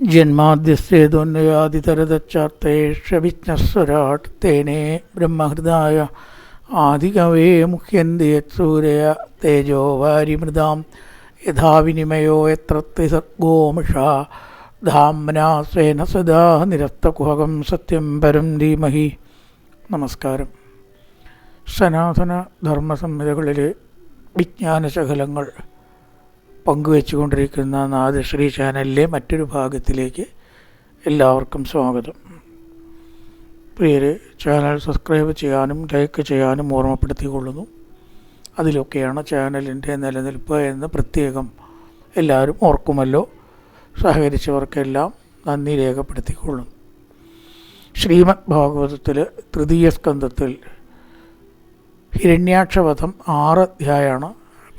ജന്മാദ്യസ്തേതൊന്നയാതിതരതച്ചാർത്തേഷവിജ്ഞസ്വരാട് തേനേ ബ്രഹ്മഹൃദായ ആദികവേ മുഹ്യന്തി യത്സൂരയ തേജോ വാരിമൃതാം യഥാ വിനിമയോ യത്ര ത്രിസർഗോ മൃഷാ ധാംനാ സ്വേന സദാ നിരസ്തകുഹകം സത്യം പരം ധീമഹി. നമസ്കാരം. സനാതന ധർമ്മസംഹിതകളിലെ വിജ്ഞാനശകലങ്ങൾ പങ്കുവെച്ചുകൊണ്ടിരിക്കുന്ന നാദശ്രീ ചാനലിലെ മറ്റൊരു ഭാഗത്തിലേക്ക് എല്ലാവർക്കും സ്വാഗതം. പ്രിയരെ, ചാനൽ സബ്സ്ക്രൈബ് ചെയ്യാനും ലൈക്ക് ചെയ്യാനും ഓർമ്മപ്പെടുത്തിക്കൊള്ളുന്നു. അതിലൊക്കെയാണ് ചാനലിൻ്റെ നിലനിൽപ്പ് എന്ന് പ്രത്യേകം എല്ലാവരും ഓർക്കുമല്ലോ. സഹകരിച്ചവർക്കെല്ലാം നന്ദി രേഖപ്പെടുത്തിക്കൊള്ളുന്നു. ശ്രീമദ് ഭാഗവതത്തിൽ തൃതീയ സ്കന്ധത്തിൽ ഹിരണ്യാക്ഷവധം 6 അധ്യായമാണ്.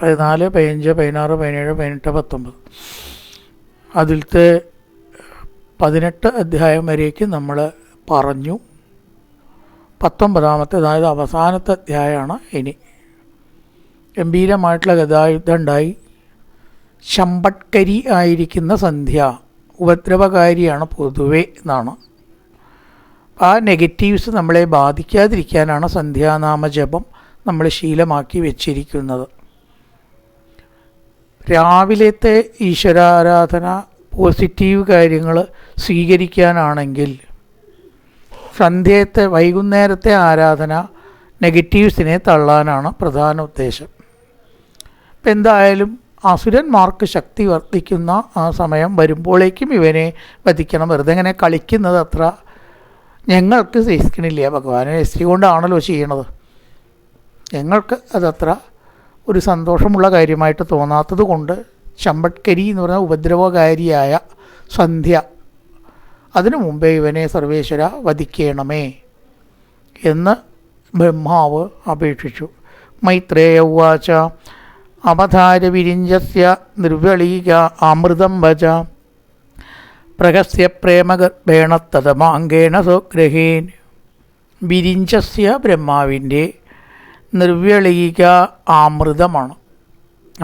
14, 15, 16, 17, 18, 19. അതിലത്തെ 18 അധ്യായം വരേക്ക് നമ്മൾ പറഞ്ഞു. 19-ാമത്തെ, അതായത് അവസാനത്തെ അധ്യായമാണ് ഇനി. ഗംഭീരമായിട്ടുള്ള ഗദായുദ്ധം ഉണ്ടായി. ശമ്പട്കരി ആയിരിക്കുന്ന സന്ധ്യ ഉപദ്രവകാരിയാണ് പൊതുവെ എന്നാണ്. ആ നെഗറ്റീവ്സ് നമ്മളെ ബാധിക്കാതിരിക്കാനാണ് സന്ധ്യാനാമജപം നമ്മൾ ശീലമാക്കി വെച്ചിരിക്കുന്നത്. രാവിലത്തെ ഈശ്വരാരാധന പോസിറ്റീവ് കാര്യങ്ങൾ സ്വീകരിക്കാനാണെങ്കിൽ സന്ധ്യത്തെ വൈകുന്നേരത്തെ ആരാധന നെഗറ്റീവ്സിനെ തള്ളാനാണ് പ്രധാന ഉദ്ദേശം. ഇപ്പം എന്തായാലും അസുരന്മാർക്ക് ശക്തി വർദ്ധിക്കുന്ന ആ സമയം വരുമ്പോഴേക്കും ഇവനെ വധിക്കണം. വെറുതെ ഇങ്ങനെ കളിക്കുന്നത് അത്ര ഞങ്ങൾക്ക് സഹിക്കണില്ല. ഭഗവാനെ എസ്റ്റി കൊണ്ടാണല്ലോ ചെയ്യണത്. ഞങ്ങൾക്ക് അതത്ര ഒരു സന്തോഷമുള്ള കാര്യമായിട്ട് തോന്നാത്തത് കൊണ്ട് ശമ്പട്കരി എന്ന് പറഞ്ഞാൽ ഉപദ്രവകാരിയായ സന്ധ്യ, അതിനു മുമ്പേ ഇവനെ സർവേശ്വര വധിക്കണമേ എന്ന് ബ്രഹ്മാവ് അപേക്ഷിച്ചു. മൈത്രേയ ഉവാച അവതാര വിരിഞ്ചസ്യ നിർവ്യളീക അമൃതം വച പ്രഹസ്യ പ്രേമഗർഭേണ തദമാങ്കേണ സ്വഗ്രഹീൻ. വിരിഞ്ചസ്യ ബ്രഹ്മാവിൻ്റെ നിർവ്യളീക അമൃതമാണ്.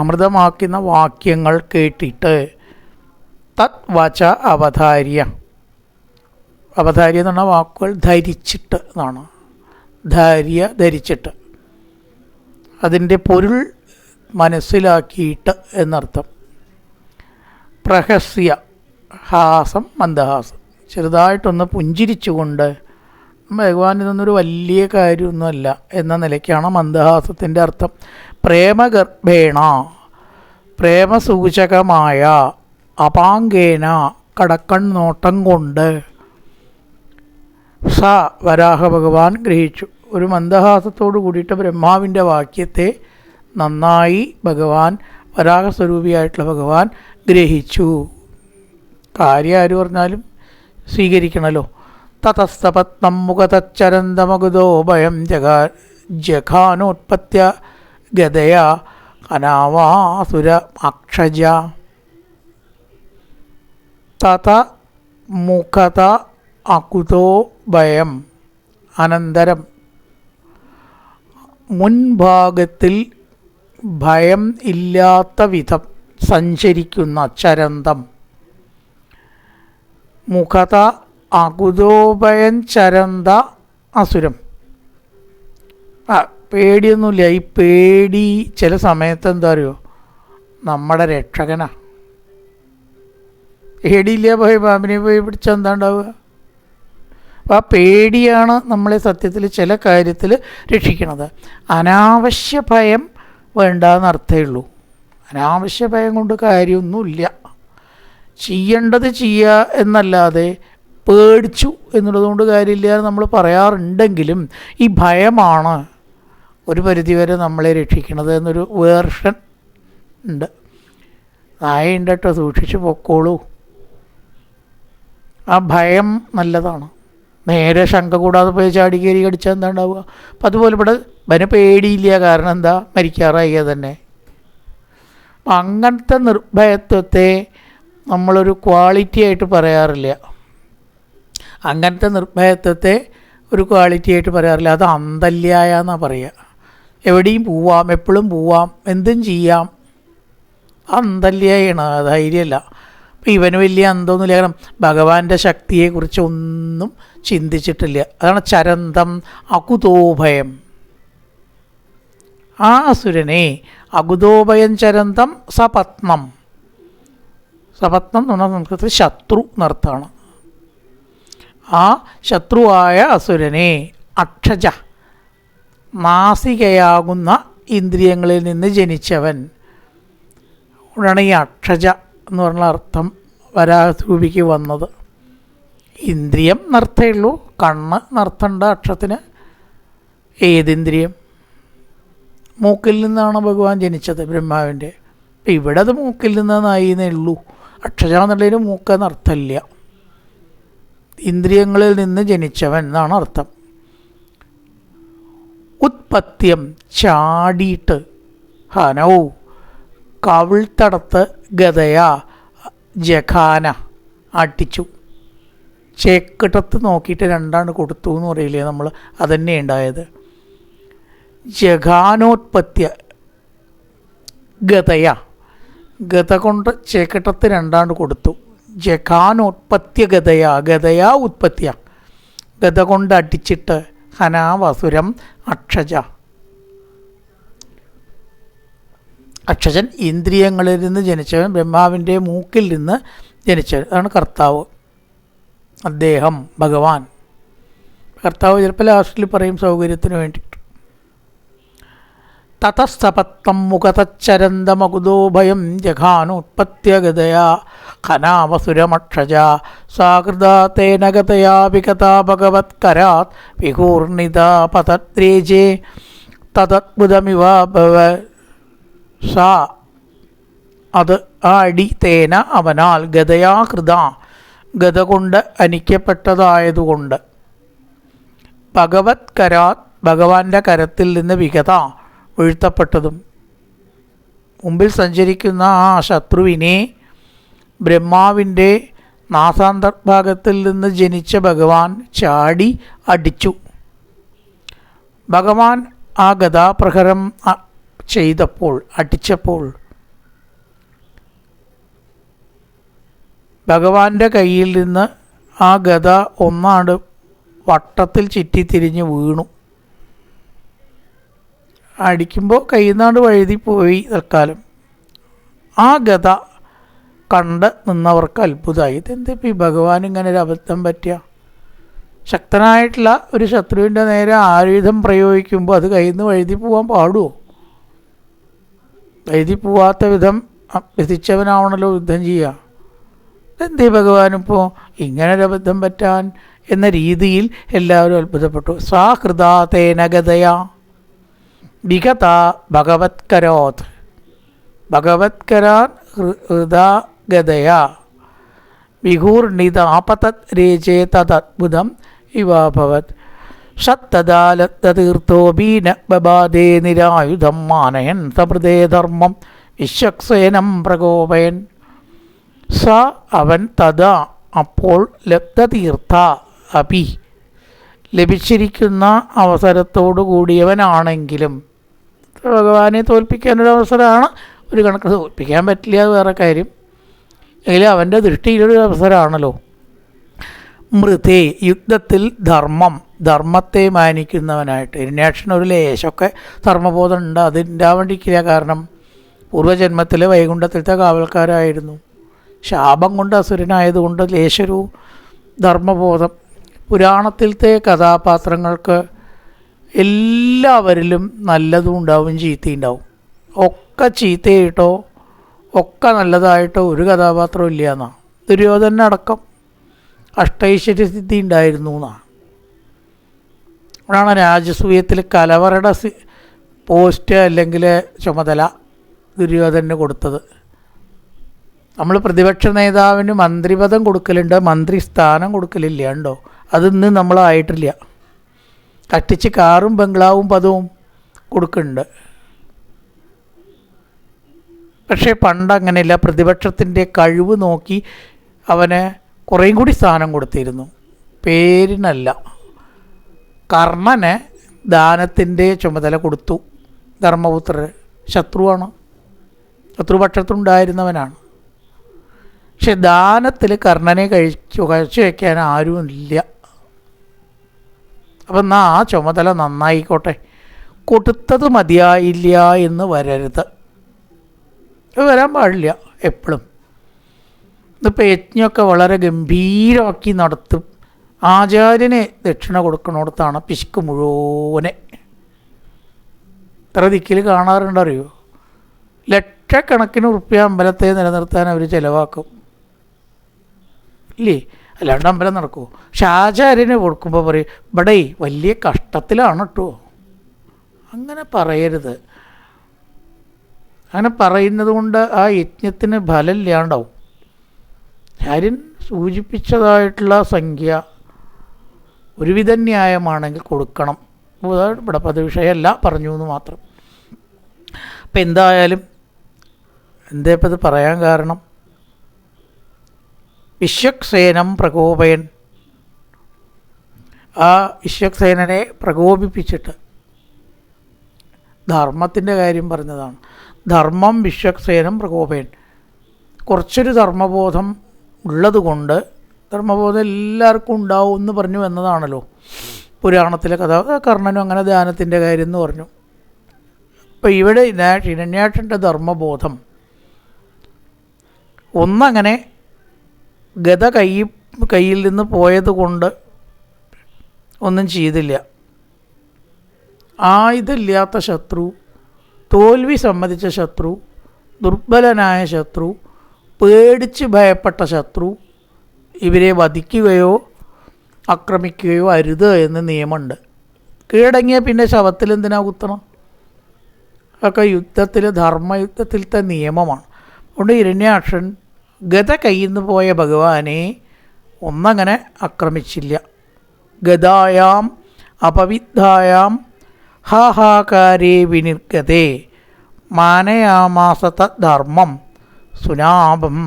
അമൃതമാക്കുന്ന വാക്യങ്ങൾ കേട്ടിട്ട് തത് വച അവതാര്യ. അവതാര്യ എന്ന് പറഞ്ഞ വാക്കുകൾ ധരിച്ചിട്ട് എന്നാണ്. ധരിച്ചിട്ട് അതിൻ്റെ പൊരുൾ മനസ്സിലാക്കിയിട്ട് എന്നർത്ഥം. പ്രഹസ്യ, ഹാസം, മന്ദഹാസം, ചെറുതായിട്ടൊന്ന് പുഞ്ചിരിച്ചുകൊണ്ട് ഭഗവാൻ ഇതൊന്നൊരു വലിയ കാര്യമൊന്നുമല്ല എന്ന നിലയ്ക്കാണ് മന്ദഹാസത്തിൻ്റെ അർത്ഥം. പ്രേമഗർഭേണ, പ്രേമസൂചകമായ, അപാങ്കേന, കടക്കണ്ണോട്ടം കൊണ്ട്, സ വരാഹ ഭഗവാൻ ഗ്രഹിച്ചു. ഒരു മന്ദഹാസത്തോടു കൂടിയിട്ട് ബ്രഹ്മാവിൻ്റെ വാക്യത്തെ നന്നായി ഭഗവാൻ, വരാഹസ്വരൂപിയായിട്ടുള്ള ഭഗവാൻ ഗ്രഹിച്ചു. കാര്യം ആര് പറഞ്ഞാലും സ്വീകരിക്കണമല്ലോ. തതസ്തപത്നം മുഖതച്ചരന്തമകുതോ ഭയം ജഘാനോത്പത്യ ഗതയ അനാവാസുര അക്ഷജ. തത മുഖത അകുതോ ഭയം, അനന്തരം മുൻഭാഗത്തിൽ ഭയം ഇല്ലാത്ത വിധം സഞ്ചരിക്കുന്ന ചരന്തം. മുഖത അകുതോഭയം ചരന്ത അസുരം. പേടിയൊന്നുമില്ല. ഈ പേടി ചില സമയത്ത് എന്താ അറിയോ, നമ്മുടെ രക്ഷകനാ. പേടിയില്ല പോയി പാമ്പിനെ പോയി പിടിച്ചാൽ എന്താ ഉണ്ടാവുക? അപ്പം ആ പേടിയാണ് നമ്മളെ സത്യത്തിൽ ചില കാര്യത്തിൽ രക്ഷിക്കണത്. അനാവശ്യ ഭയം വേണ്ടാന്നർത്ഥമേ ഉള്ളൂ. അനാവശ്യ ഭയം കൊണ്ട് കാര്യമൊന്നുമില്ല. ചെയ്യേണ്ടത് ചെയ്യുക എന്നല്ലാതെ പേടിച്ചു എന്നുള്ളതുകൊണ്ട് കാര്യമില്ല നമ്മൾ പറയാറുണ്ടെങ്കിലും ഈ ഭയമാണ് ഒരു പരിധിവരെ നമ്മളെ രക്ഷിക്കണത് എന്നൊരു വേർഷൻ ഉണ്ട്. നായുണ്ട് കേട്ടോ, സൂക്ഷിച്ച് പൊക്കോളൂ. ആ ഭയം നല്ലതാണ്. നേരെ ശങ്ക കൂടാതെ പോയി ചാടി കയറി കടിച്ചാൽ എന്താ ഉണ്ടാവുക? അപ്പം അതുപോലെ ഇവിടെ പേടിയില്ല. കാരണം എന്താ? മരിക്കാറായിക തന്നെ. അങ്ങനത്തെ നിർഭയത്വത്തെ നമ്മളൊരു ക്വാളിറ്റി ആയിട്ട് പറയാറില്ല. അങ്ങനത്തെ നിർഭയത്വത്തെ ഒരു ക്വാളിറ്റി ആയിട്ട് പറയാറില്ല. അത് അന്തല്യായ എന്നാണ് പറയുക. എവിടെയും പോവാം, എപ്പോഴും പോവാം, എന്തും ചെയ്യാം. അന്തല്യാണ്, ധൈര്യമല്ല. അപ്പം ഇവന് വലിയ അന്തമൊന്നുമില്ല, കാരണം ഭഗവാന്റെ ശക്തിയെക്കുറിച്ച് ഒന്നും ചിന്തിച്ചിട്ടില്ല. അതാണ് ചരന്തം അകുതോഭയം. ആ അസുരനെ അകുതോഭയം ചരന്തം സപത്നം. സപത്നം എന്ന് പറഞ്ഞാൽ സംസ്കൃതത്തിൽ ശത്രു എന്നർത്ഥമാണ്. ആ ശത്രുവായ അസുരനെ അക്ഷജ, നാസികയാകുന്ന ഇന്ദ്രിയങ്ങളിൽ നിന്ന് ജനിച്ചവൻ. അവിടെയാണ് ഈ അക്ഷജ എന്ന് പറഞ്ഞ അർത്ഥം വരാഹരൂപിക്ക് വന്നത്. ഇന്ദ്രിയം എന്നർത്ഥമേ ഉള്ളൂ, കണ്ണ് എന്നർത്ഥമുണ്ട് അക്ഷത്തിന്. ഏതിന്ദ്രിയം? മൂക്കിൽ നിന്നാണ് ഭഗവാൻ ജനിച്ചത്, ബ്രഹ്മാവിൻ്റെ. ഇവിടെ അത് മൂക്കിൽ നിന്നായിന്നേ ഉള്ളൂ. അക്ഷജ എന്നുള്ളതിന് മൂക്കെന്നർത്ഥമില്ല. ഇന്ദ്രിയങ്ങളിൽ നിന്ന് ജനിച്ചവൻ എന്നാണ് അർത്ഥം. ഉത്പത്യം ചാടിയിട്ട്, ഹനൗ കവിൾത്തടത്ത് ഗതയ ജഖാന അടിച്ചു. ചേക്കിട്ടത്ത് നോക്കിയിട്ട് രണ്ടാണ് കൊടുത്തു എന്ന് പറയില്ലേ നമ്മൾ, അതന്നെ ഉണ്ടായത്. ജഘാനോത്പത്യ ഗതയ, ഗത കൊണ്ട് ചേക്കിട്ടത്ത് രണ്ടാണ്ട് കൊടുത്തു. ജഘാനോത്പത്യ ഗതയ, ഗതയ ഉത്പത്യ, ഗത കൊണ്ട് അടിച്ചിട്ട്. ഹനാവസുരം അക്ഷജ, അക്ഷജൻ ഇന്ദ്രിയങ്ങളിൽ നിന്ന് ജനിച്ചവൻ, ബ്രഹ്മാവിൻ്റെ മൂക്കിൽ നിന്ന് ജനിച്ചവൻ. അതാണ് കർത്താവ്. അദ്ദേഹം ഭഗവാൻ. കർത്താവ് ചിലപ്പോൾ ലാസ്റ്റിൽ പറയും സൗകര്യത്തിന് വേണ്ടിയിട്ട്. തതസ്സപത്നം മുഖതച്ചരന്തമകുതോഭയം ജഘാനോത്പത്യഗതയാ ഖനാവസുരമക്ഷജ സാകൃതാ തേന ഗതയാ വിഗതാ ഭഗവത്കരാത് വിഹൂർണിതാ പതദ്രേജേ തദദ്ഭുതമിവാഭവ. സാ അത് ആ അടി തേന അവനാൽ ഗതയാ കൃത ഗത കൊണ്ട് അനിക്കപ്പെട്ടതായതുകൊണ്ട് ഭഗവത്കരാത് ഭഗവാന്റെ കരത്തിൽ നിന്ന് വിഗത വീഴ്ത്തപ്പെട്ടതും. മുമ്പിൽ സഞ്ചരിക്കുന്ന ആ ശത്രുവിനെ ബ്രഹ്മാവിൻ്റെ നാസാന്തർഭാഗത്തിൽ നിന്ന് ജനിച്ച ഭഗവാൻ ചാടി അടിച്ചു. ഭഗവാൻ ആ ഗദാപ്രഹരം ചെയ്തപ്പോൾ, അടിച്ചപ്പോൾ ഭഗവാന്റെ കയ്യിൽ നിന്ന് ആ ഗദ ഒന്നാണ്ട് വട്ടത്തിൽ ചുറ്റിത്തിരിഞ്ഞ് വീണു. അടിക്കുമ്പോൾ കയ്യിൽ നിന്നാണ്ട് വഴുതിപ്പോയി തൽക്കാലം. ആ ഗദ കണ്ട് നിന്നവർക്ക് അത്ഭുതമായി. ഇതെന്തിപ്പോൾ ഈ ഭഗവാൻ ഇങ്ങനെ ഒരു അബദ്ധം പറ്റിയ? ശക്തനായിട്ടുള്ള ഒരു ശത്രുവിൻ്റെ നേരെ ആയുധം പ്രയോഗിക്കുമ്പോൾ അത് കയ്യിൽ നിന്ന് വഴുതി പോകാൻ പാടുമോ? വഴുതി പോവാത്ത വിധം വിധിച്ചവനാവണല്ലോ യുദ്ധം ചെയ്യുക. എന്തേ ഭഗവാനിപ്പോൾ ഇങ്ങനൊരബദ്ധം പറ്റാൻ എന്ന രീതിയിൽ എല്ലാവരും അത്ഭുതപ്പെട്ടു. സാഹൃദാ തേന ഗതയാ വിഗത ഭഗവത്കരോത് ഭഗവത്കരാൻ ഹൃദാ ഗതയാ വിഹൂർണിതാപതത് രേചേ തദദ്ഭുതം ഇവാഭവത്. ഷത്തദാലത്തീർത്ഥോപീന ബബാധേ നിരായുധം മാനയൻ സമൃതേ ധർമ്മം വിശ്വക്സേനം പ്രകോപയൻ. സ അവൻ തഥാ അപ്പോൾ ലബ്ധതീർത്ഥ അപി ലഭിച്ചിരിക്കുന്ന അവസരത്തോടു കൂടിയവനാണെങ്കിലും, ഭഗവാനെ തോൽപ്പിക്കാനൊരവസരമാണ്. ഒരു കണക്കിന് തോൽപ്പിക്കാൻ പറ്റില്ല, അത് വേറെ കാര്യം. എങ്കിലും അവൻ്റെ ദൃഷ്ടിയിലൊരു അവസരമാണല്ലോ. മൃതേ യുദ്ധത്തിൽ ധർമ്മത്തെ മാനിക്കുന്നവനായിട്ട്. ഹിരണ്യാക്ഷൻ ഒരു ലേശമൊക്കെ ധർമ്മബോധം ഉണ്ട്, അതുണ്ടാവേണ്ടിക്കില്ല. കാരണം പൂർവ്വജന്മത്തിലെ വൈകുണ്ഠത്തിലത്തെ കാവൽക്കാരായിരുന്നു. ശാപം കൊണ്ട് അസുരനായതുകൊണ്ട് ലേശൊരു ധർമ്മബോധം. പുരാണത്തിലത്തെ കഥാപാത്രങ്ങൾക്ക് എല്ലാവരിലും നല്ലതും ഉണ്ടാവും ചീത്തയും ഉണ്ടാവും. ഒക്കെ ചീത്തയായിട്ടോ ഒക്കെ നല്ലതായിട്ടോ ഒരു കഥാപാത്രവും ഇല്ല എന്നാണ്. ദുര്യോധനടക്കം അഷ്ടൈശ്വര്യസിദ്ധി ഉണ്ടായിരുന്നു എന്നാണ്. അവിടെയാണ് രാജസൂയത്തിൽ കലവറയുടെ പോസ്റ്റ് അല്ലെങ്കിൽ ചുമതല ദുര്യോധനന് കൊടുത്തത്. നമ്മൾ പ്രതിപക്ഷ നേതാവിന് മന്ത്രിപദം കൊടുക്കലുണ്ട്, മന്ത്രിസ്ഥാനം കൊടുക്കലില്ല. ഉണ്ടോ? അതിന്ന് നമ്മളായിട്ടില്ല. കട്ടിച്ച് കാറും ബംഗ്ലാവും പദവും കൊടുക്കുന്നുണ്ട്. പക്ഷേ പണ്ടങ്ങനെയല്ല. പ്രതിപക്ഷത്തിൻ്റെ കഴിവ് നോക്കി അവന് കുറേയും കൂടി സ്ഥാനം കൊടുത്തിരുന്നു, പേരിനല്ല. കർണന് ദാനത്തിൻ്റെ ചുമതല കൊടുത്തു. ധർമ്മപുത്രർ ശത്രുവാണ്, ശത്രുപക്ഷത്തുണ്ടായിരുന്നവനാണ്. പക്ഷെ ദാനത്തിൽ കർണനെ കഴിച്ചു വയ്ക്കാൻ ആരും ഇല്ല. അപ്പം എന്നാൽ ആ ചുമതല നന്നായിക്കോട്ടെ, കൊടുത്തത് മതിയായില്ല എന്ന് വരരുത്, വരാൻ പാടില്ല എപ്പോഴും. ഇതിപ്പോൾ യജ്ഞമൊക്കെ വളരെ ഗംഭീരമാക്കി നടത്തും. ആചാര്യനെ ദക്ഷിണ കൊടുക്കണോടത്താണ് പിശുക്ക് മുഴുവനെ. ഇത്ര ദിക്കിൽ കാണാറുണ്ടറിയോ? ലക്ഷക്കണക്കിന് ഉറുപ്പ്യ അമ്പലത്തെ നിലനിർത്താൻ അവർ ചിലവാക്കും ഇല്ലേ? അല്ലാണ്ട് അമ്പലം നടക്കുമോ? പക്ഷെ ആചാര്യന് കൊടുക്കുമ്പോൾ പറയും ഇവിടെ വലിയ കഷ്ടത്തിലാണ് കേട്ടോ. അങ്ങനെ പറയരുത്. അങ്ങനെ പറയുന്നത് കൊണ്ട് ആ യജ്ഞത്തിന് ഫലമില്ലാണ്ടാവും. ആര്യൻ സൂചിപ്പിച്ചതായിട്ടുള്ള സംഖ്യ ഒരുവിധ ന്യായമാണെങ്കിൽ കൊടുക്കണം. ഇവിടെ അത് വിഷയമല്ല, പറഞ്ഞു എന്ന് മാത്രം. അപ്പം എന്തായാലും എന്തേ ഇപ്പം ഇത് പറയാൻ കാരണം, വിശ്വക്സേനം പ്രകോപയൻ, ആ വിശ്വക്സേനനെ പ്രകോപിപ്പിച്ചിട്ട് ധർമ്മത്തിൻ്റെ കാര്യം പറഞ്ഞതാണ്. ധർമ്മം വിശ്വക്സേനം പ്രകോപയൻ. കുറച്ചൊരു ധർമ്മബോധം ഉള്ളത് കൊണ്ട്, ധർമ്മബോധം എല്ലാവർക്കും ഉണ്ടാവും എന്ന് പറഞ്ഞു എന്നതാണല്ലോ പുരാണത്തിലെ കഥ. കർണനും അങ്ങനെ ധ്യാനത്തിൻ്റെ കാര്യം എന്ന് പറഞ്ഞു. ഇപ്പം ഇവിടെ ഹിരണ്യാക്ഷൻ്റെ ധർമ്മബോധം ഒന്നങ്ങനെ ഗത കയ്യിൽ നിന്ന് പോയത് കൊണ്ട് ഒന്നും ചെയ്തില്ല. ആയുധമില്ലാത്ത ശത്രു, തോൽവി സമ്മതിച്ച ശത്രു, ദുർബലനായ ശത്രു, പേടിച്ച് ഭയപ്പെട്ട ശത്രു, ഇവരെ വധിക്കുകയോ ആക്രമിക്കുകയോ അരുത് എന്ന് നിയമമുണ്ട്. കീഴടങ്ങിയ പിന്നെ ശവത്തിൽ എന്തിനാ കുത്തണം? ഒക്കെ യുദ്ധത്തിൽ, ധർമ്മയുദ്ധത്തിലത്തെ നിയമമാണ്. അതുകൊണ്ട് ഹിരണ്യാക്ഷൻ ഗത കയ്യിൽ നിന്ന് പോയ ഭഗവാനെ ഒന്നങ്ങനെ ആക്രമിച്ചില്ല. ഗതായാം അപവിദ്ധായാം ഹാഹാകാരേ വിനിർഗതേ മാനയാമാസത ധർമ്മം സുനാഭം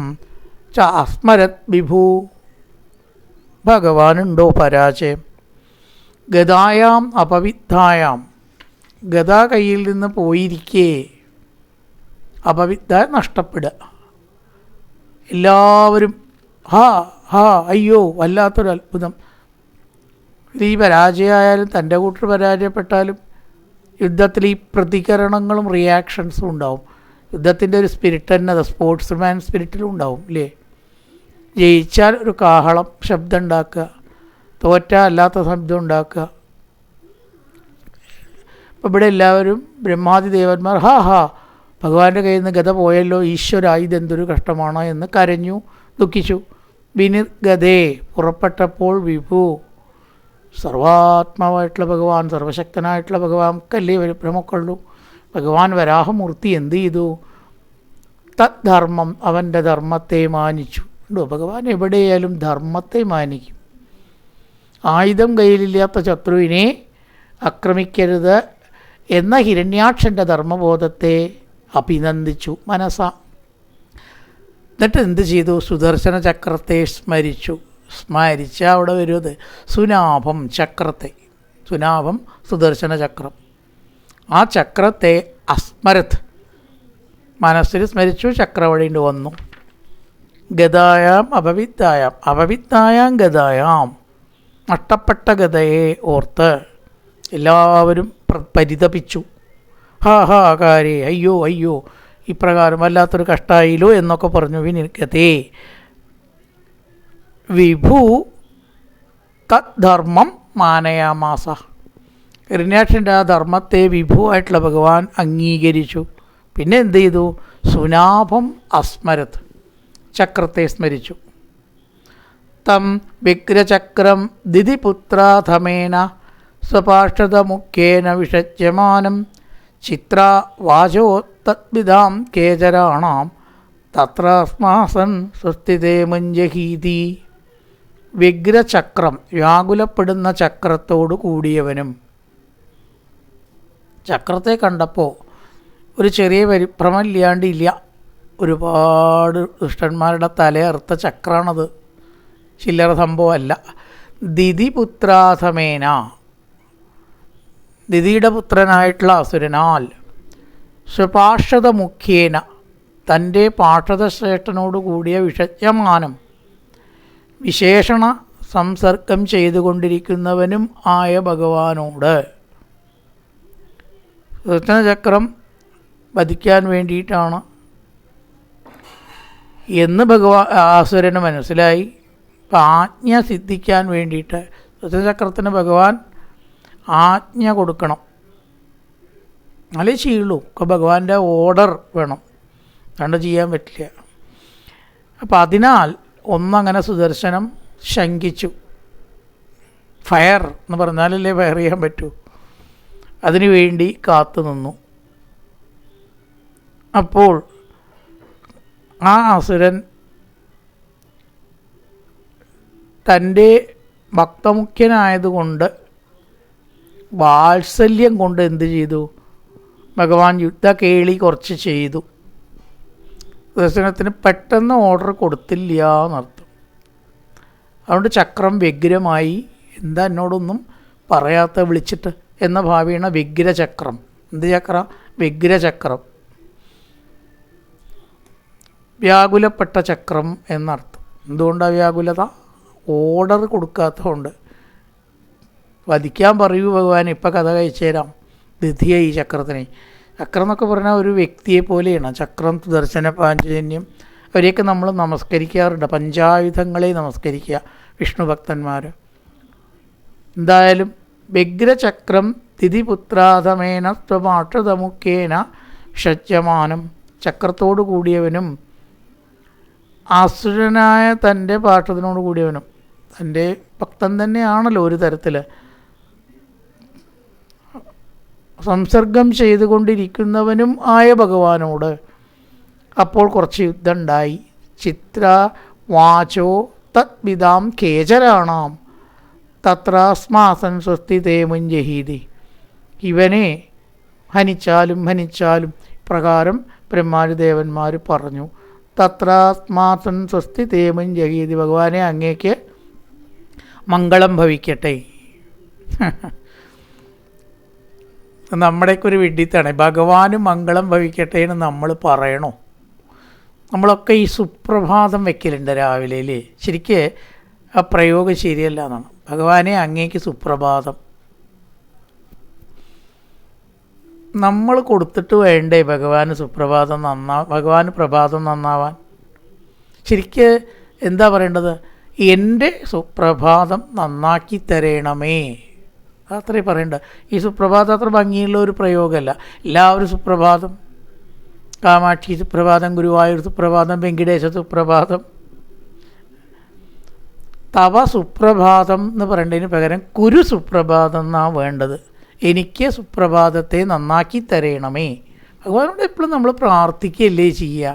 ച അസ്മരത് വിഭൂ. ഭഗവാനുണ്ടോ പരാജയം? ഗതായാം അപവിദ്ധായാം, ഗത കയ്യിൽ നിന്ന് പോയിരിക്കേ അപവിദ്യ നഷ്ടപ്പെടുക. എല്ലാവരും ഹാ ഹാ അയ്യോ വല്ലാത്തൊരു അത്ഭുതം. ഈ പരാജയമായാലും തൻ്റെ കൂട്ടർ പരാജയപ്പെട്ടാലും യുദ്ധത്തിൽ ഈ പ്രതികരണങ്ങളും റിയാക്ഷൻസും ഉണ്ടാവും. യുദ്ധത്തിൻ്റെ ഒരു സ്പിരിറ്റ് തന്നെ അത് സ്പോർട്സ്മാൻ സ്പിരിറ്റിലും ഉണ്ടാവും ഇല്ലേ? ജയിച്ചാൽ ഒരു കാഹളം ശബ്ദം ഉണ്ടാക്കുക, തോറ്റാൽ അല്ലാത്ത ശബ്ദം ഉണ്ടാക്കുക. ഇപ്പം ഇവിടെ എല്ലാവരും ബ്രഹ്മാദി ദേവന്മാർ ഹാ ഹാ ഭഗവാന്റെ കയ്യിൽ നിന്ന് ഗത പോയല്ലോ, ഈശ്വര ഇതെന്തൊരു കഷ്ടമാണോ എന്ന് കരഞ്ഞു, ദുഃഖിച്ചു. വിനിർഗതേ പുറപ്പെട്ടപ്പോൾ വിഭു, സർവാത്മാവായിട്ടുള്ള ഭഗവാൻ, സർവശക്തനായിട്ടുള്ള ഭഗവാൻ കല്ലേ ഭ്രമക്കൊള്ളൂ. ഭഗവാൻ വരാഹമൂർത്തി എന്ത് ചെയ്തു? തദ്ധർമ്മം, അവൻ്റെ ധർമ്മത്തെ മാനിച്ചു. ഉണ്ടോ? ഭഗവാൻ എവിടെയായാലും ധർമ്മത്തെ മാനിക്കും. ആയുധം കയ്യിലില്ലാത്ത ശത്രുവിനെ ആക്രമിക്കരുത് എന്ന ഹിരണ്യാക്ഷൻ്റെ ധർമ്മബോധത്തെ അഭിനന്ദിച്ചു മനസ്സ. എന്നിട്ട് എന്ത് ചെയ്തു? സുദർശന ചക്രത്തെ സ്മരിച്ചു. സ്മരിച്ച അവിടെ വരുന്നത് സുനാഭം ചക്രത്തെ, സുനാഭം സുദർശന ചക്രം. ആ ചക്രത്തെ അസ്മരത്, മനസ്സിൽ സ്മരിച്ചു, ചക്രവഴിണ്ട് വന്നു. ഗതായാം അപവിദ്ധായാം, അപവിദ്ധായാം ഗതായാം, നഷ്ടപ്പെട്ട ഗതയെ ഓർത്ത് എല്ലാവരും പരിതപിച്ചു. ഹാ ഹാ കാരേ, അയ്യോ അയ്യോ ഇപ്രകാരം വല്ലാത്തൊരു കഷ്ടമായില്ലോ എന്നൊക്കെ പറഞ്ഞു. വിനിർഗതേ വിഭു തദ്ധർമ്മം മാനയാമാസ. ഹിരണ്യാക്ഷൻ്റെ ആ ധർമ്മത്തെ വിഭുവായിട്ടുള്ള ഭഗവാൻ അംഗീകരിച്ചു. പിന്നെ എന്ത് ചെയ്തു? സുനാഭം അസ്മരത്, ചക്രത്തെ സ്മരിച്ചു. തം വിഗ്രചക്രം ദിതിപുത്രാധമേന സ്വപാർഷദമുഖ്യേന വിഷജ്യമാനം ചിത്ര വാചോ തദ്വിധാം കേചരാണാം തത്രസ്മാസൻ സ്വസ്ഥിതേ മുഞ്ജഹീതി. വ്യഗ്രചക്രം, വ്യാകുലപ്പെടുന്ന ചക്രത്തോടു കൂടിയവനും. ചക്രത്തെ കണ്ടപ്പോൾ ഒരു ചെറിയ പരിഭ്രമമില്ലാണ്ടില്ല. ഒരുപാട് ദുഷ്ടന്മാരുടെ തലയറുത്ത ചക്രാണത്, ചില്ലറ സംഭവമല്ല. ദിതിപുത്രാധമേന, ദിതിയുടെ പുത്രനായിട്ടുള്ള അസുരനാൽ, സ്വപാർഷദ മുഖ്യേന, തൻ്റെ പാർഷദശ്രേഷ്ഠനോട് കൂടിയ വിഷജ്യമാനം വിശേഷണ സംസർഗം ചെയ്തുകൊണ്ടിരിക്കുന്നവനും ആയ ഭഗവാനോട് സുദർശനചക്രം വധിക്കാൻ വേണ്ടിയിട്ടാണ് എന്ന് ആസുരന് മനസ്സിലായി. അപ്പം ആജ്ഞ സിദ്ധിക്കാൻ വേണ്ടിയിട്ട് സുദർശനചക്രത്തിന് ഭഗവാൻ ആജ്ഞ കൊടുക്കണം, എന്നാലേ ചെയ്യുള്ളൂ. ഒക്കെ ഭഗവാന്റെ ഓർഡർ വേണം, കണ്ട് ചെയ്യാൻ പറ്റില്ല. അപ്പം അതിനാൽ ഒന്നങ്ങനെ സുദർശനം ശങ്കിച്ചു. ഫയർ എന്ന് പറഞ്ഞാലല്ലേ ഫയർ ചെയ്യാൻ പറ്റൂ, അതിനു വേണ്ടി കാത്തു നിന്നു. അപ്പോൾ ആ അസുരൻ തൻ്റെ ഭക്തമുഖ്യനായതുകൊണ്ട് വാത്സല്യം കൊണ്ട് എന്ത് ചെയ്തു? ഭഗവാൻ യുദ്ധകേളി കുറച്ച് ചെയ്തു. ദർശനത്തിന് പെട്ടെന്ന് ഓർഡർ കൊടുത്തില്ല എന്നർത്ഥം. അതുകൊണ്ട് ചക്രം വ്യഗ്രമായി. എന്താ എന്നോടൊന്നും പറയാത്ത വിളിച്ചിട്ട് എന്ന ഭാവേണ വ്യഗ്രചക്രം. എന്ത് ചക്രം? വ്യഗ്രചക്രം, വ്യാകുലപ്പെട്ട ചക്രം എന്നർത്ഥം. എന്തുകൊണ്ടാണ് വ്യാകുലത? ഓർഡർ കൊടുക്കാത്തതുകൊണ്ട്. വധിക്കാൻ പറയൂ ഭഗവാൻ, ഇപ്പം കഥ കഴിച്ചു തരാം. ധിധിയായി ഈ ചക്രത്തിന്. ചക്രം എന്നൊക്കെ പറഞ്ഞാൽ ഒരു വ്യക്തിയെ പോലെയാണ്. ചക്രം, സുദർശന, പാഞ്ചജന്യം അവരെയൊക്കെ നമ്മൾ നമസ്കരിക്കാറുണ്ട്. പഞ്ചായുധങ്ങളെ നമസ്കരിക്കുക വിഷ്ണു ഭക്തന്മാർ. എന്തായാലും വ്യഗ്രചക്രം തിഥിപുത്രാധമേന സ്വമാക്ഷതമുഖേന ഷജ്യമാനം. ചക്രത്തോടു കൂടിയവനും ആസുരനായ തൻ്റെ പാഠത്തിനോട് കൂടിയവനും, തൻ്റെ ഭക്തൻ തന്നെയാണല്ലോ ഒരു തരത്തിൽ, സംസർഗം ചെയ്തുകൊണ്ടിരിക്കുന്നവനും ആയ ഭഗവാനോട് അപ്പോൾ കുറച്ച് യുദ്ധം ഉണ്ടായി. ചിത്ര വാചോ തദ്വിദാം കേചരാണാം തത്രാസ്മാസൻ സ്വസ്തി തേമുഞ്ജഹീതി. ഇവനെ ഹനിച്ചാലും പ്രകാരം ബ്രഹ്മാദിദേവന്മാർ പറഞ്ഞു. തത്രാസ്മാസൻ സ്വസ്തി തേമുഞ്ജഹീതി. ഭഗവാനെ അങ്ങേക്ക് മംഗളം ഭവിക്കട്ടെ. നമ്മുടെയൊക്കെ ഒരു വിഡ്ഢിത്താണ്. ഭഗവാന് മംഗളം ഭവിക്കട്ടെ എന്ന് നമ്മൾ പറയണോ? നമ്മളൊക്കെ ഈ സുപ്രഭാതം വെക്കലുണ്ട് രാവിലെ അല്ലേ? ശരിക്ക് ആ പ്രയോഗം ശരിയല്ല എന്നാണ്. ഭഗവാനെ അങ്ങേക്ക് സുപ്രഭാതം നമ്മൾ കൊടുത്തിട്ട് വേണ്ടേ ഭഗവാന് സുപ്രഭാതം ഭഗവാന് പ്രഭാതം നന്നാവാൻ? ശരിക്ക് എന്താ പറയേണ്ടത്? എൻ്റെ സുപ്രഭാതം നന്നാക്കി തരണമേ, അത്രേ പറയേണ്ടത്. ഈ സുപ്രഭാതം അത്ര ഭംഗിയുള്ള ഒരു പ്രയോഗമല്ല. എല്ലാവരും സുപ്രഭാതം, കാമാക്ഷി സുപ്രഭാതം, ഗുരുവായൂർ സുപ്രഭാതം, വെങ്കിടേശ സുപ്രഭാതം. തവ സുപ്രഭാതം എന്ന് പറയേണ്ടതിന് പകരം കുരു സുപ്രഭാതം എന്നാണ് വേണ്ടത്. എനിക്ക് സുപ്രഭാതത്തെ നന്നാക്കി തരണമേ. ഭഗവാനോട് എപ്പോഴും നമ്മൾ പ്രാർത്ഥിക്കുകയല്ലേ ചെയ്യുക.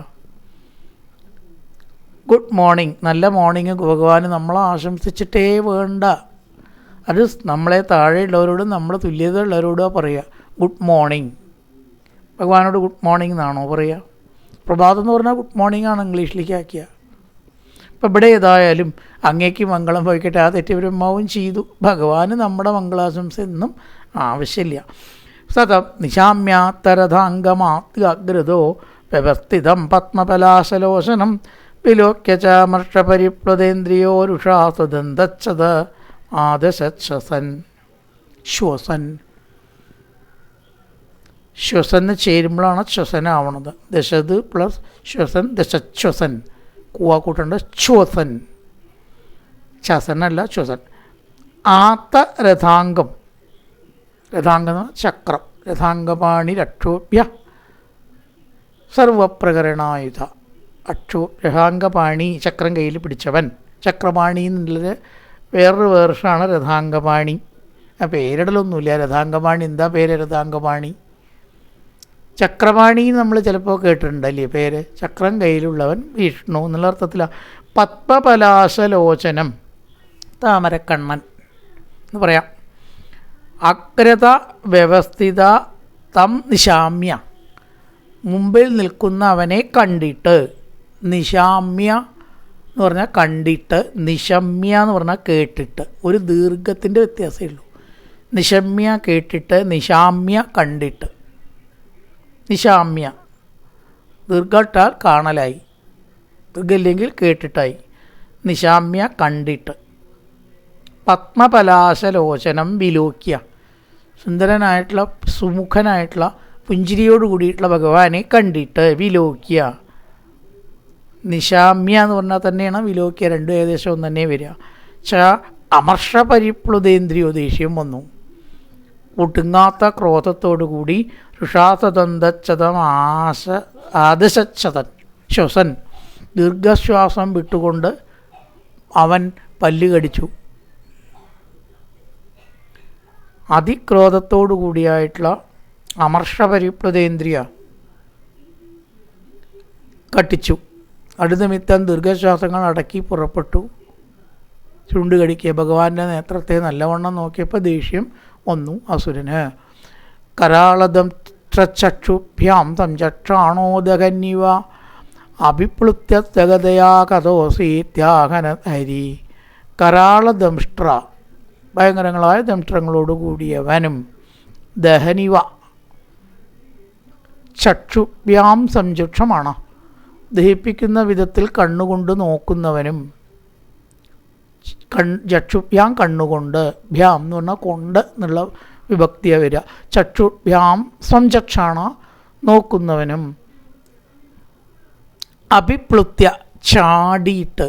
ഗുഡ് മോർണിംഗ്, നല്ല മോർണിംഗ് ഭഗവാന് നമ്മൾ ആശംസിച്ചിട്ടേ വേണ്ട. അത് നമ്മളെ താഴെയുള്ളവരോടും നമ്മളെ തുല്യത ഉള്ളവരോടും പറയുക ഗുഡ് മോർണിംഗ്. ഭഗവാനോട് ഗുഡ് മോർണിംഗ് എന്നാണോ പറയുക? പ്രഭാതം എന്ന് പറഞ്ഞാൽ ഗുഡ് മോർണിംഗ് ആണ് ഇംഗ്ലീഷിലേക്ക് ആക്കിയ. ഇപ്പം ഇവിടെ ഏതായാലും അങ്ങേക്ക് മംഗളം ഭവിക്കട്ടെ. ആ തെറ്റ് ബ്രഹ്മാവും ചെയ്തു. ഭഗവാന് നമ്മുടെ മംഗളാശംസ എന്നും ആവശ്യമില്ല. സതം നിശാമ്യാത്തരഥാംഗമാഗ്രതോ വ്യവസ്ഥിതം പത്മപലാശലോചനം വിലോക്യ ചമർഷപരിപ്ലതേന്ദ്രിയോരുഷാ സദന്തച്ഛത് ആദശശ്വസൻ. ശ്വസന് ചേരുമ്പോഴാണ് ശ്വസനാവണത്. ദശത് പ്ലസ് ശ്വസൻ, ദശശ്വസൻ. കൂവാക്കൂട്ടുണ്ട് ശ്വസൻ, ശ്വസനല്ല ശ്വസൻ. ആത്ത രഥാംഗം, രഥാംഗം ചക്രം. രഥാംഗപാണി രക്ഷോഭ്യ സർവപ്രകരണായുധ. രഥാംഗപാണി ചക്രം കയ്യിൽ പിടിച്ചവൻ. ചക്രപാണി എന്നുള്ളത് വേറൊരു വേർഷനാണ് രഥാംഗപാണി. ആ പേരിടലൊന്നുമില്ല. രഥാംഗപാണി എന്താ പേര്? രഥാംഗപാണി. ചക്രപാണി നമ്മൾ ചിലപ്പോൾ കേട്ടിട്ടുണ്ടല്ലേ പേര്? ചക്രം കയ്യിലുള്ളവൻ വിഷ്ണു എന്നുള്ള അർത്ഥത്തിലാണ്. പത്മപലാശലോചനം, താമരക്കണ്ണൻ എന്ന് പറയാം. അഗ്രത വ്യവസ്ഥിത തം നിശാമ്യ, മുമ്പിൽ നിൽക്കുന്ന അവനെ കണ്ടിട്ട്. നിശാമ്യ എന്ന് പറഞ്ഞാൽ കണ്ടിട്ട്, നിശമ്യ എന്ന് പറഞ്ഞാൽ കേട്ടിട്ട്. ഒരു ദീർഘത്തിൻ്റെ വ്യത്യാസമേ ഉള്ളൂ. നിശമ്യ കേട്ടിട്ട്, നിശാമ്യ കണ്ടിട്ട്. നിശാമ്യ ദീർഘട്ടാൽ കാണലായി, ദീർഘമില്ലെങ്കിൽ കേട്ടിട്ടായി. നിശാമ്യ കണ്ടിട്ട്. പത്മപലാശലോചനം വിലോക്യ, സുന്ദരനായിട്ടുള്ള സുമുഖനായിട്ടുള്ള പുഞ്ചിരിയോട് കൂടിയിട്ടുള്ള ഭഗവാനെ കണ്ടിട്ട്. വിലോക്യ, നിശാമ്യ എന്ന് പറഞ്ഞാൽ തന്നെയാണ് വിലോക്യ, രണ്ടും ഏകദേശം ഒന്ന് തന്നെ വരിക. അമർഷ പരിപ്ലുതേന്ദ്രിയോ, ദേഷ്യം വന്നു. ഒട്ടുങ്ങാത്ത ക്രോധത്തോടുകൂടി ഋഷാസതന്തച്ചതം ആദശച്ചതൻ ശ്വസൻ, ദീർഘശ്വാസം വിട്ടുകൊണ്ട് അവൻ പല്ല് കടിച്ചു. അതിക്രോധത്തോടു കൂടിയായിട്ടുള്ള അമർഷപരിപ്ലുതേന്ദ്രിയ കട്ടിച്ചു. അടുനിമിത്തം ദീർഘശ്വാസങ്ങൾ അടക്കി പുറപ്പെട്ടു. ചുണ്ട് കടിക്കുക. ഭഗവാന്റെ നേത്രത്തെ നല്ലവണ്ണം നോക്കിയപ്പോൾ ദേഷ്യം വന്നു അസുരന്. കരാളദം ചക്ഷുഭ്യാം തം ചക്ഷാണോദകന്യവ അഭിപ്ലുത്യഗതയാ കഥോസീത്യാഹന ഹരി. കരാളദംഷ്ട്ര, ഭയങ്കരങ്ങളായ ദംഷ്ട്രങ്ങളോട് കൂടിയവനും, ദഹനിവ ചക്ഷുഭ്യാം സംചക്ഷമാണ്, ദഹിപ്പിക്കുന്ന വിധത്തിൽ കണ്ണുകൊണ്ട് നോക്കുന്നവനും. ചക്ഷുഭ്യാം കണ്ണുകൊണ്ട്, ഭ്യാം എന്ന് പറഞ്ഞാൽ കൊണ്ട് എന്നുള്ള വിഭക്തിയാണ് വരിക. ചക്ഷുഭ്യാം സംചക്ഷാണ് നോക്കുന്നവനും. അഭിപ്ലുത്യ ചാടിയിട്ട്,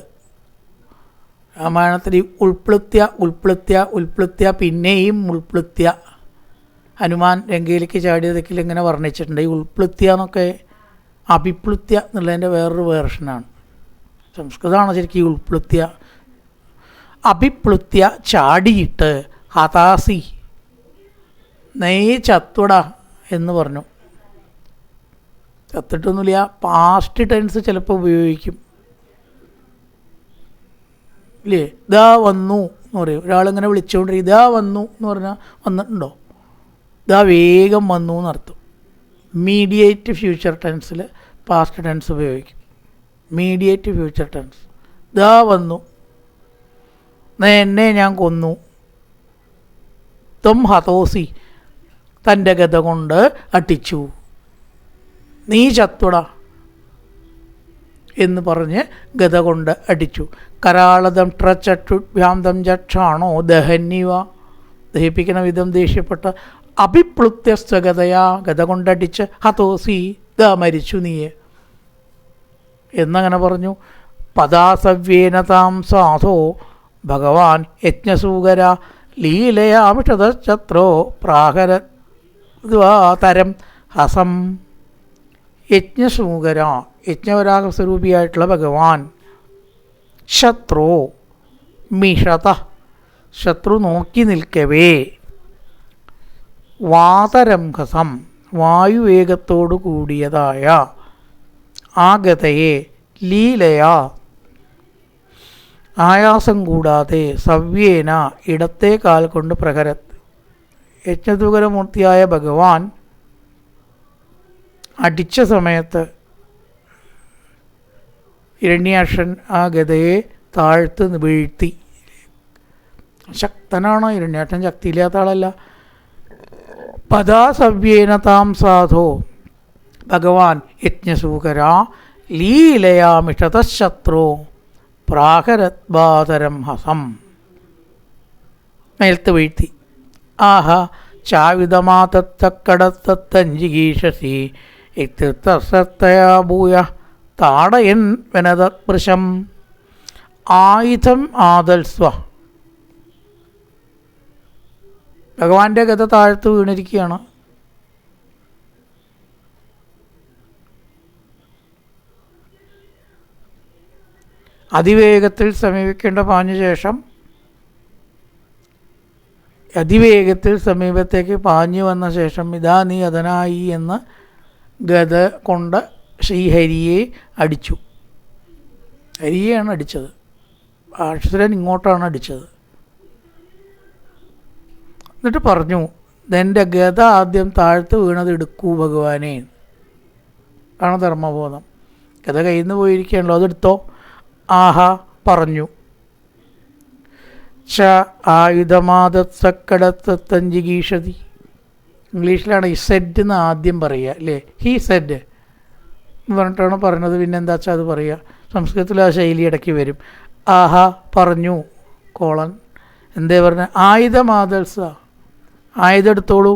രാമായണത്തിൽ ഉൾപ്ലുത്യ പിന്നെയും ഉൾപ്ലുത്യ, ഹനുമാൻ ലങ്കയിലേക്ക് ചാടിയതൊക്കെ ഇങ്ങനെ വർണ്ണിച്ചിട്ടുണ്ട്. ഈ ഉൾപ്ലുത്യ എന്നൊക്കെ അഭിപ്ലുത്യ എന്നുള്ളതിൻ്റെ വേറൊരു വേർഷനാണ്. സംസ്കൃതമാണ് ശരിക്കും ഈ ഉൾപ്ലുത്യ. അഭിപ്ലുത്യ ചാടിയിട്ട്. ഹതാസി, നീ ചത്തുട എന്ന് പറഞ്ഞു. ചത്തിട്ടൊന്നുമില്ല, പാസ്റ്റ് ടെൻസ് ചിലപ്പോൾ ഉപയോഗിക്കും ഇല്ലേ. ഇതാ വന്നു എന്ന് പറയും. ഒരാളിങ്ങനെ വിളിച്ചുകൊണ്ടിരിക്കും, ഇതാ വന്നു എന്ന് പറഞ്ഞാൽ വന്നിട്ടുണ്ടോ? ഇതാ വേഗം വന്നു എന്നർത്ഥം. മീഡിയേറ്റ് ഫ്യൂച്ചർ ടെൻസിൽ പാസ്റ്റ് ടെൻസ് ഉപയോഗിക്കും. മീഡിയേറ്റ് ഫ്യൂച്ചർ ടെൻസ്, ഇതാ വന്നു, എന്നെ ഞാൻ കൊന്നു. ത്വം ഹതോസി, തൻ്റെ ഗത കൊണ്ട് അട്ടിച്ചു. നീ ചത്തുട എന്ന് പറഞ്ഞ് ഗത കൊണ്ട് അടിച്ചു. കരാളദം ട്രച്ചുഭ്യാന്തം ചക്ഷാണോ ദഹന്യവ, ദഹിപ്പിക്കുന്ന വിധം ദേഷ്യപ്പെട്ട. അഭിപ്ലുത്യസ്വഗതയാ, ഗത കൊണ്ടടിച്ച്. ഹതോസി, ദാ മരിച്ചു നീയെ എന്നങ്ങനെ പറഞ്ഞു. പദാസവ്യേന താം സാധോ ഭഗവാൻ യജ്ഞസൂകര ലീലയാമിഷതശ്ചത്രോ പ്രാഹരതരം ഹസം. യജ്ഞസൂകര, യജ്ഞവരാഗസ്വരൂപിയായിട്ടുള്ള ഭഗവാൻ. ശത്രോ മിഷത, ശത്രു നോക്കി നിൽക്കവേ. വാതരംഹസം, വായുവേഗത്തോടു കൂടിയതായ ആ ഗതയെ ലീലയാ, ആയാസം കൂടാതെ, സവ്യേന ഇടത്തെ കാൽ കൊണ്ട് പ്രഹരത്. യജ്ഞതുകരമൂർത്തിയായ ഭഗവാൻ അടിച്ച സമയത്ത് ഹിരണ്യാക്ഷൻ ആ ഗതയെ താഴ്ത്ത് വീഴ്ത്തി. ശക്തനാണോ ഹിരണ്യാക്ഷൻ? ശക്തിയില്ലാത്ത ആളല്ല. പദാസവ്യേന താം സാധോ ഭഗവാൻ യജ്ഞസൂകര ലീലയാമിഷതശത്രോ പ്രാഹരത്വാതരം ഹസം, മേൽത്ത് വീഴ്ത്തി. ആഹ ചാവിതമാതത്തക്കടത്തഞ്ചിഗീഷസി ഇത്യർത്ഥസത്തയാ ഭൂയ താടയൻ വനതൃശം. ആയുധം ആദൽസ്വ, ഭഗവാന്റെ ഗത താഴ്ത്തു വീണിരിക്കുകയാണ്. അതിവേഗത്തിൽ സമീപിക്കേണ്ട പാഞ്ഞ ശേഷം അതിവേഗത്തിൽ സമീപത്തേക്ക് പാഞ്ഞു വന്ന ശേഷം ഇതാ നീ അതനായി എന്ന് ഗത കൊണ്ട് ശ്രീഹരിയെ അടിച്ചു. ഹരിയെയാണ് അടിച്ചത്, അക്ഷരൻ ഇങ്ങോട്ടാണ് അടിച്ചത്. എന്നിട്ട് പറഞ്ഞു, എൻ്റെ ഗത ആദ്യം താഴ്ത്ത് വീണത് എടുക്കൂ ഭഗവാനെ. ആണ് ധർമ്മബോധം. ഗത കയ്യിൽ നിന്ന് പോയിരിക്കുകയാണല്ലോ, അതെടുത്തോ. ആഹാ പറഞ്ഞു. ച ആയുധമാതക്കടത്തഞ്ചിഗീഷതി. ഇംഗ്ലീഷിലാണ് ഈ സെഡ് എന്ന് ആദ്യം പറയുക അല്ലേ. ഹീ സെഡ്, എന്ന് പറഞ്ഞിട്ടാണ് പറഞ്ഞത്. പിന്നെ എന്താ വെച്ചാൽ അത് പറയുക. സംസ്കൃതത്തിൽ ആ ശൈലി ഇടയ്ക്ക് വരും. ആഹാ പറഞ്ഞു കോളൻ. എന്തേ പറഞ്ഞ? ആയുധമാദൽസ, ആയുധം എടുത്തോളൂ,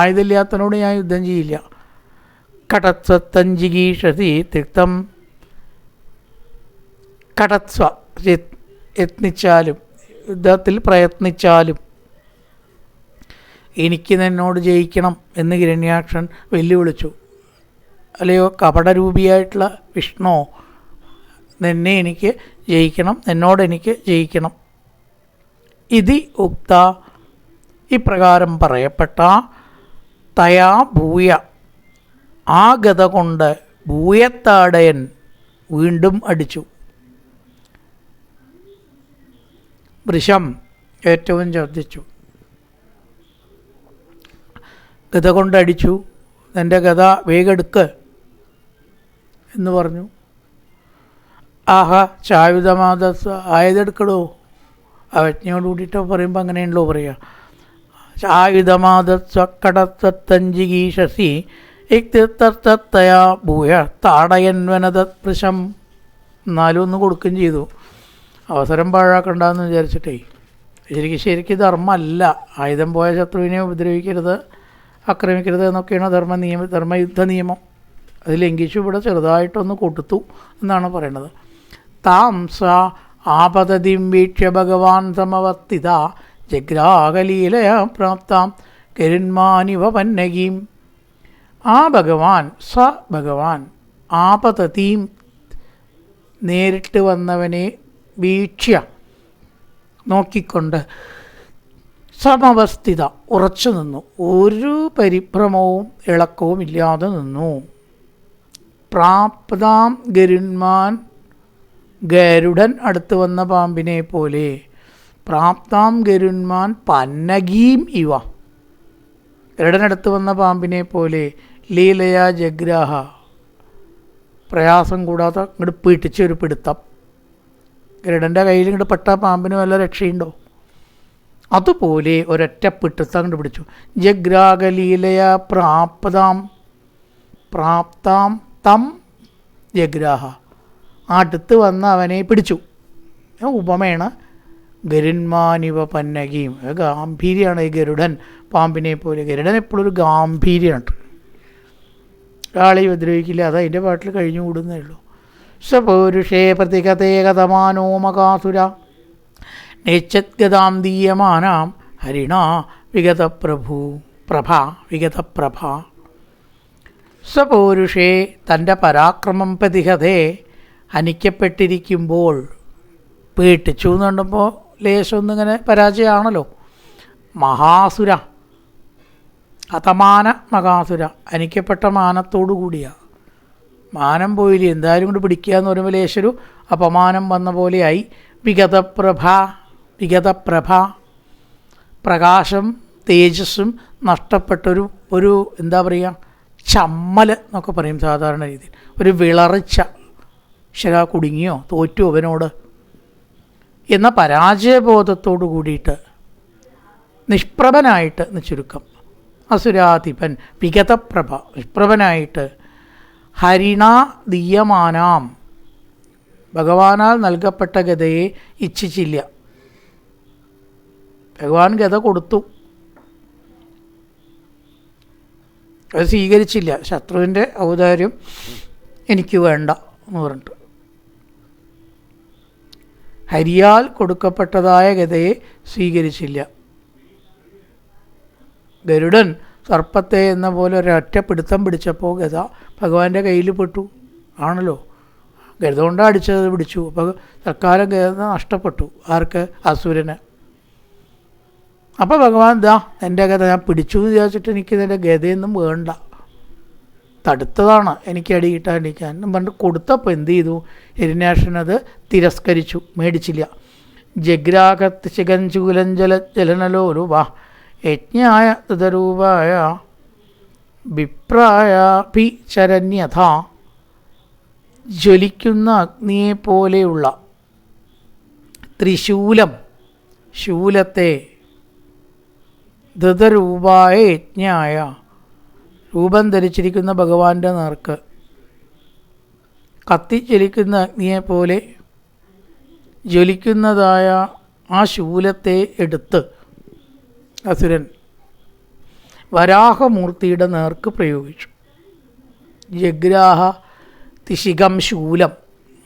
ആയുധമില്ലാത്തനോട് ഞാൻ യുദ്ധം ചെയ്യില്ല. കടത്വത്തഞ്ചിഗീഷതി തിക്തം, കടത്വ യത്നിച്ചാലും, യുദ്ധത്തിൽ പ്രയത്നിച്ചാലും എനിക്ക് നിന്നോട് ജയിക്കണം എന്ന് ഹിരണ്യാക്ഷൻ വെല്ലുവിളിച്ചു. അല്ലയോ കപടരൂപിയായിട്ടുള്ള വിഷ്ണു, നിന്നെ എനിക്ക് ജയിക്കണം, നിന്നോട് എനിക്ക് ജയിക്കണം. ഇതി ഉക്ത, ഇപ്രകാരം പറയപ്പെട്ട, തയാ ഭൂയ, ആ ഗത കൊണ്ട് ഭൂയത്താടയൻ വീണ്ടും അടിച്ചു. വൃഷം ഏറ്റവും ഛർദ്ദിച്ചു. ഗത കൊണ്ടടിച്ചു. എൻ്റെ ഗത വേഗെടുക്ക് എന്ന് പറഞ്ഞു. ആഹാ ചായുധമാദസ, ആയുധെടുക്കടോ. അവജ്ഞയോട് കൂടിയിട്ട് പറയുമ്പോൾ അങ്ങനെയുണ്ടല്ലോ പറയുക. ചായുധമാദസ്വ കടത്തഞ്ചിഗീഷസി ഇക്തത്തയാ ഭൂയ താടയൻവനതൃശം. എന്നാലും ഒന്ന് കൊടുക്കുകയും ചെയ്തു. അവസരം പാഴാക്കണ്ടെന്ന് വിചാരിച്ചിട്ടേ. ശരിക്കും ധർമ്മമല്ല. ആയുധം പോയ ശത്രുവിനെ ഉപദ്രവിക്കരുത്, ആക്രമിക്കരുത് എന്നൊക്കെയാണ് ധർമ്മയുദ്ധ നിയമം. അത് ലംഘിച്ചു ഇവിടെ ചെറുതായിട്ടൊന്ന് കൊടുത്തു എന്നാണ് പറയണത്. താം സ ആപതതിം വീക്ഷ്യ ഭഗവാൻ സമവർത്തിത ജഗ്രാഹലീലയാ പ്രാപ്താം കരുന്മാനിവ പന്നകീം. ആ ഭഗവാൻ, സ ഭഗവാൻ, ആപതതീം നേരിട്ട് വന്നവനെ വീക്ഷ്യ നോക്കിക്കൊണ്ട്, സമവസ്ഥിത ഉറച്ചു നിന്നു, ഒരു പരിഭ്രമവും ഇളക്കവും ഇല്ലാതെ നിന്നു. പ്രാപ്താം ഗരുന്മാൻ, ഗരുഡൻ അടുത്ത് വന്ന പാമ്പിനെ പോലെ. പ്രാപ്താം ഗരുന്മാൻ പന്നകീം ഇവ, ഗരുഡനടുത്ത് വന്ന പാമ്പിനെ പോലെ. ലീലയാ ജഗ്രാഹ, പ്രയാസം കൂടാതെ ഇങ്ങോട്ട് പിടിച്ചൊരു പിടുത്തം. ഗരുഡൻ്റെ കയ്യിൽ ഇങ്ങോട്ട് പെട്ട പാമ്പിന് വല്ല രക്ഷയുണ്ടോ? അതുപോലെ ഒരൊറ്റ പിടുത്തം അങ്ങോട്ട് പിടിച്ചു. ജഗ്രാഹലീലയാ പ്രാപ്താം, പ്രാപ്താം തം ജഗ്രാഹ, അടുത്ത് വന്ന് അവനെ പിടിച്ചു. ഉപമയാണ് ഗരുന്മാനിവ പന്നകീം. ഗാംഭീര്യമാണ് ഈ ഗരുഡൻ പാമ്പിനെ പോലെ. ഗരുഡൻ എപ്പോഴും ഒരു ഗാംഭീര്യമാണ്. ഒരാളെ ഉപദ്രവിക്കില്ല, അത് അതിൻ്റെ പാട്ടിൽ കഴിഞ്ഞു കൂടുന്നേ ഉള്ളൂ. സപൗരുഷേ പ്രതികതേ കഥമാനോ മകാസുര നേച്ചദ്ഗതാം ദീയമാനാം ഹരിണാ വിഗതപ്രഭു പ്രഭ വിഗതപ്രഭ. സപൗരുഷേ, തൻ്റെ പരാക്രമം പ്രതിഹതേ, ഹനിക്കപ്പെട്ടിരിക്കുമ്പോൾ, പേട്ടിച്ചു എന്ന് കണ്ടപ്പോൾ ലേശം ഒന്നിങ്ങനെ പരാജയമാണല്ലോ. മഹാസുര, ഹതമാന മഹാസുര, ഹനിക്കപ്പെട്ട മാനത്തോടു കൂടിയാണ്. മാനം പോയില്ലേ, എന്തായാലും കൊണ്ട് പിടിക്കുക എന്ന് പറയുമ്പോൾ ലേശൊരു അപമാനം വന്ന പോലെയായി. വിഗതപ്രഭ, വിഗതപ്രഭ, പ്രകാശം തേജസ്സും നഷ്ടപ്പെട്ടൊരു എന്താ പറയുക, ചമ്മൽ എന്നൊക്കെ പറയും സാധാരണ രീതിയിൽ. ഒരു വിളറിച്ച, ശരാ കുടുങ്ങിയോ തോറ്റു അവനോട് എന്ന പരാജയബോധത്തോടു കൂടിയിട്ട് നിഷ്പ്രഭനായിട്ട് എന്ന് ചുരുക്കം. അസുരാധിപൻ വിഗതപ്രഭ, നിഷ്പ്രഭനായിട്ട്. ഹരിണ ദീയമാനാം, ഭഗവാനാൽ നൽകപ്പെട്ട ഗതയെ ഇച്ഛിച്ചില്ല. ഭഗവാൻ ഗത കൊടുത്തു, അത് സ്വീകരിച്ചില്ല. ശത്രുവിൻ്റെ ഔദാര്യം എനിക്ക് വേണ്ട എന്ന് പറഞ്ഞിട്ട് ഹരിയാൽ കൊടുക്കപ്പെട്ടതായ ഗതയെ സ്വീകരിച്ചില്ല. ഗരുഡൻ സർപ്പത്തെ എന്ന പോലെ ഒരൊറ്റ പിടുത്തം പിടിച്ചപ്പോൾ ഗത ഭഗവാന്റെ കയ്യിൽ പെട്ടു ആണല്ലോ. ഗത കൊണ്ടാണ് അടിച്ചത്, പിടിച്ചു. അപ്പോൾ തൽക്കാലം ഗത നഷ്ടപ്പെട്ടു. ആർക്ക്? അസുരന്. അപ്പോൾ ഭഗവാൻ ദാ എൻ്റെ ഗത ഞാൻ പിടിച്ചു എന്ന് വിചാരിച്ചിട്ട് എനിക്കിതിൻ്റെ ഗതയൊന്നും വേണ്ട, തടുത്തതാണ് എനിക്ക് അടി കിട്ടാണ്ടിരിക്കാൻ എന്നും പറഞ്ഞിട്ട് കൊടുത്തപ്പോൾ എന്ത് ചെയ്തു? ഹിരണ്യാക്ഷനത് തിരസ്കരിച്ചു, മേടിച്ചില്ല. ജഗ്രാഹത്ത് ശിഖഞ്ചൂലഞ്ജല ജലനലോരു വാ യജ്ഞായ തദരൂപായ വിപ്രായാഭിചരണ്യഥ. ജ്വലിക്കുന്ന അഗ്നിയെപ്പോലെയുള്ള ത്രിശൂലം, ശൂലത്തെ ധൃതരൂപായ യജ്ഞായ, രൂപം ധരിച്ചിരിക്കുന്ന ഭഗവാന്റെ നേർക്ക് കത്തിജ്വലിക്കുന്ന അഗ്നിയെപ്പോലെ ജ്വലിക്കുന്നതായ ആ ശൂലത്തെ എടുത്ത് അസുരൻ വരാഹമൂർത്തിയുടെ നേർക്ക് പ്രയോഗിച്ചു. ജഗ്രാഹ തിശികം ശൂലം,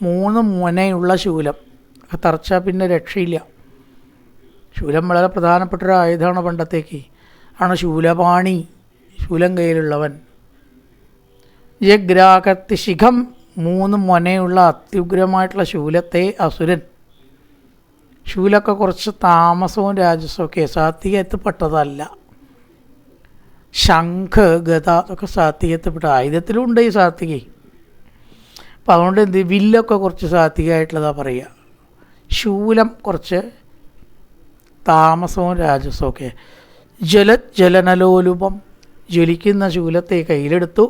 3 മുനയുള്ള ശൂലം. തറച്ചാൽ പിന്നെ രക്ഷയില്ല. ശൂലം വളരെ പ്രധാനപ്പെട്ട ഒരു ആയുധമാണ്. പണ്ടത്തേക്ക് ആണ് ശൂലപാണി, ശൂലം കയ്യിലുള്ളവൻ. ജഗ്രാഹത്തിശിഖം, 3 മുനയുള്ള അത്യുഗ്രമായിട്ടുള്ള ശൂലത്തെ അസുരൻ, ശൂലമൊക്കെ കുറച്ച് താമസവും രാജസമൊക്കെ സാത്വികത്തിൽപ്പെട്ടതല്ല. ശംഖ്, ഗദ അതൊക്കെ സാത്വികത്തിൽപ്പെട്ട ആയുധത്തിലും ഉണ്ട് ഈ സാത്വിക. അപ്പം അതുകൊണ്ട് എന്ത്, വില്ലൊക്കെ കുറച്ച് സാത്വികമായിട്ടുള്ളതാണ് പറയുക. ശൂലം കുറച്ച് താമസവും രാജസമൊക്കെ. ജലജ്വലനലോലുപം, ജ്വലിക്കുന്ന ശൂലത്തെ കയ്യിലെടുത്തു.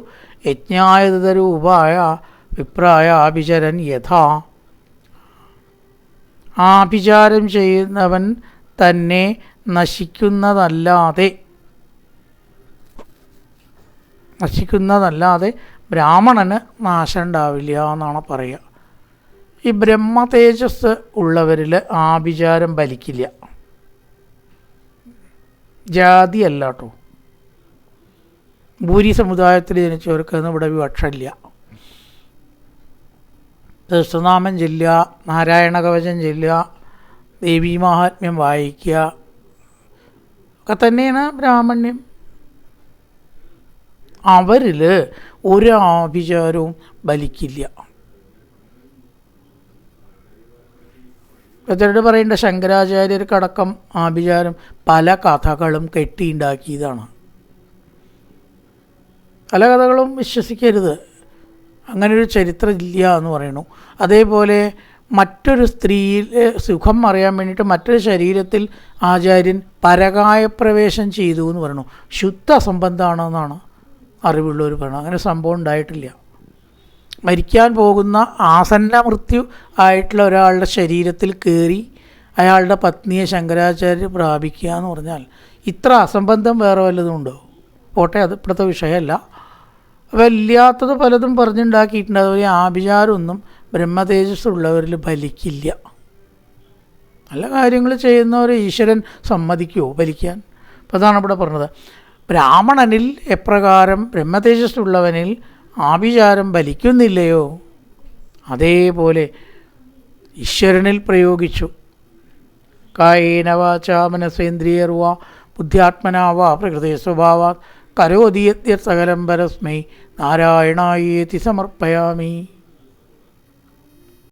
യജ്ഞായുധരൂപായ വിപ്രായ ആഭിചരൻ യഥാ, ആഭിചാരം ചെയ്യുന്നവൻ തന്നെ നശിക്കുന്നതല്ലാതെ ബ്രാഹ്മണന് നാശം ഉണ്ടാവില്ല എന്നാണ് പറയുക. ഈ ബ്രഹ്മ തേജസ് ഉള്ളവരിൽ ആഭിചാരം ഫലിക്കില്ല. ജാതിയല്ല കേട്ടോ. ഭൂരി സമുദായത്തിൽ ജനിച്ചവർക്കൊന്നും ഇവിടെ വിവക്ഷയില്ല. സഹസ്രനാമം ചൊല്ലുക, നാരായണ കവചം ചൊല്ലുക, ദേവീ മാഹാത്മ്യം വായിക്കുക ഒക്കെ തന്നെയാണ് ബ്രാഹ്മണ്യം. അവരിൽ ഒരു ആഭിചാരവും ഫലിക്കില്ല. ചിലർ പറയേണ്ട ശങ്കരാചാര്യർക്കടക്കം ആഭിചാരം പല കഥകളും കെട്ടിയുണ്ടാക്കിയതാണ്. പല കഥകളും വിശ്വസിക്കരുത്, അങ്ങനൊരു ചരിത്രം ഇല്ല എന്ന് പറയണു. അതേപോലെ മറ്റൊരു സ്ത്രീയിൽ സുഖം അറിയാൻ വേണ്ടിയിട്ട് മറ്റൊരു ശരീരത്തിൽ ആചാര്യൻ പരകായപ്രവേശം ചെയ്തു എന്ന് പറയണു. ശുദ്ധ അസംബന്ധമാണെന്നാണ് അറിവുള്ളവർ പറയണം. അങ്ങനെ സംഭവം ഉണ്ടായിട്ടില്ല. മരിക്കാൻ പോകുന്ന ആസന്ന മൃത്യു ആയിട്ടുള്ള ഒരാളുടെ ശരീരത്തിൽ കയറി അയാളുടെ പത്നിയെ ശങ്കരാചാര്യർ പ്രാപിക്കുക എന്ന് പറഞ്ഞാൽ ഇത്ര അസംബന്ധം വേറെ വല്ലതും ഉണ്ടോ? പോട്ടെ, അത് ഇപ്പോഴത്തെ വിഷയമല്ല. വല്ലാത്തത് പലതും പറഞ്ഞുണ്ടാക്കിയിട്ടുണ്ട്. അതുപോലെ ആഭിചാരമൊന്നും ബ്രഹ്മതേജസ് ഉള്ളവരിൽ ഫലിക്കില്ല. നല്ല കാര്യങ്ങൾ ചെയ്യുന്നവരെ ഈശ്വരൻ സമ്മതിക്കുമോ ഫലിക്കാൻ? അപ്പോൾ അതാണ് ഇവിടെ പറഞ്ഞത്. ബ്രാഹ്മണനിൽ എപ്രകാരം ബ്രഹ്മതേജസ് ഉള്ളവനിൽ ആഭിചാരം ഫലിക്കുന്നില്ലയോ, അതേപോലെ ഈശ്വരനിൽ പ്രയോഗിച്ചു. കായേന വാചാ മനസേന്ദ്രിയർവാ ബുദ്ധ്യാത്മനാവാ പ്രകൃതി സ്വഭാവാത് കരോതി യദ്യത് സകലം പരസ്മൈ നാരായണായേതി സമർപ്പയാമി.